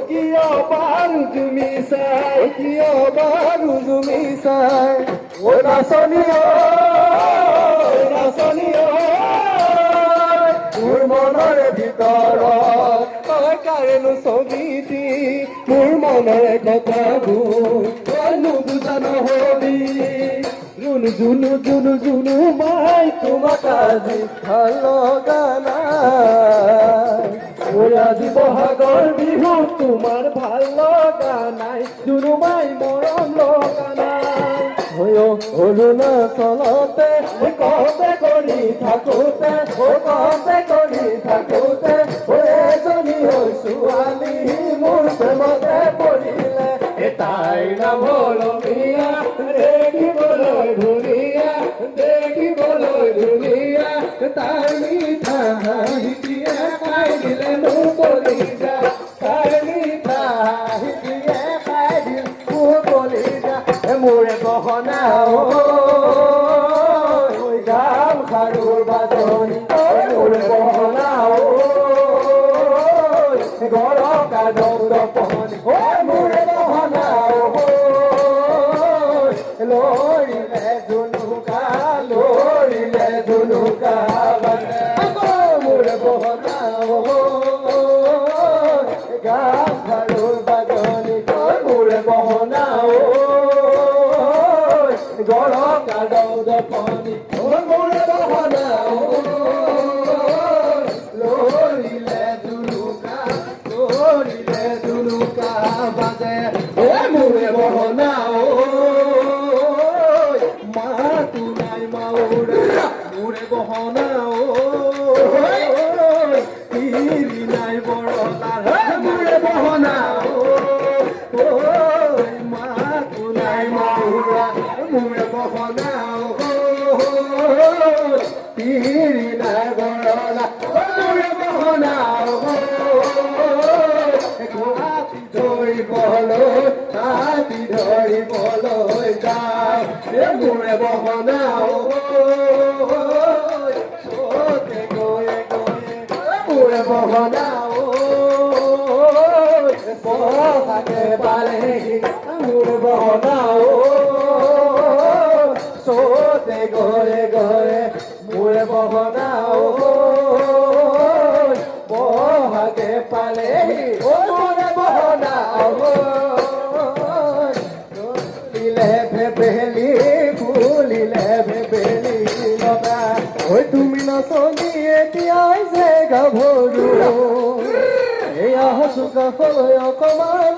কিয় বাৰু তুমি চাই কিয় বাৰু তুমি চাই ঐ নাচনী নাচনী মোৰ মনৰে ভিতৰত তই কাৰেনো ছবিটি মোৰ মনৰে কথাবোৰ তই নুবুজা নহবি জুনু জুনু জুনু জুনু মাই তোমাক আজি ভাল লগা নাই ঐ আজি বহাগৰ বিহু তোমাৰ ভাল লগা নাই জুনু মাই মৰম লগা নাই অৰুণাচলতে কওঁতে কৰি থাকোঁতে কওঁতে কৰি থাকোঁতে এজনী ছোৱালী মোৰ প্ৰেমতে পৰিলে তাইৰ নাম লমিয়া দেখিবলৈ ধুনীয়া তাই মিঠা হাঁহিয়ে খাই দিলে মোৰ কলিজা তাই মিঠা হাঁহিয়ে খাই দিল মোৰ কলিজা মোৰে গহনা গাম খাৰুৰ বাজনী মোৰে গহনা গৰকা দৌৰ পহনি মোৰে গহনা লৰিলে ধুনুকা মোৰে গহনা গাম খাৰুৰ বাজনী মোৰে গহনা গৰকা দৌৰ পহনি মোৰে গহনা লৰিলে ধুনুকা বাজে মোৰে গহনা মাতো নাই মাউৰা মোৰে গহনা তিৰি নাই বৰলাৰ মোৰে গহনা মাতো নাই মাউৰা মোৰে গহনা তিৰি নাই বৰলা মোৰে গহনা হাতী ধৰিবলৈ যাওঁ মোৰে গহনা মোৰে গহনা পথাকে পালেহি মোৰে গহনা চতে গৰে গৰে মোৰে গহনা পহাকে পালেহি মোৰে গহনা ফুলিলে ভেবেলি লগা ঐ তুমি নাচনি এতিয়াই যে গাভৰু এয়া চুকা অকমান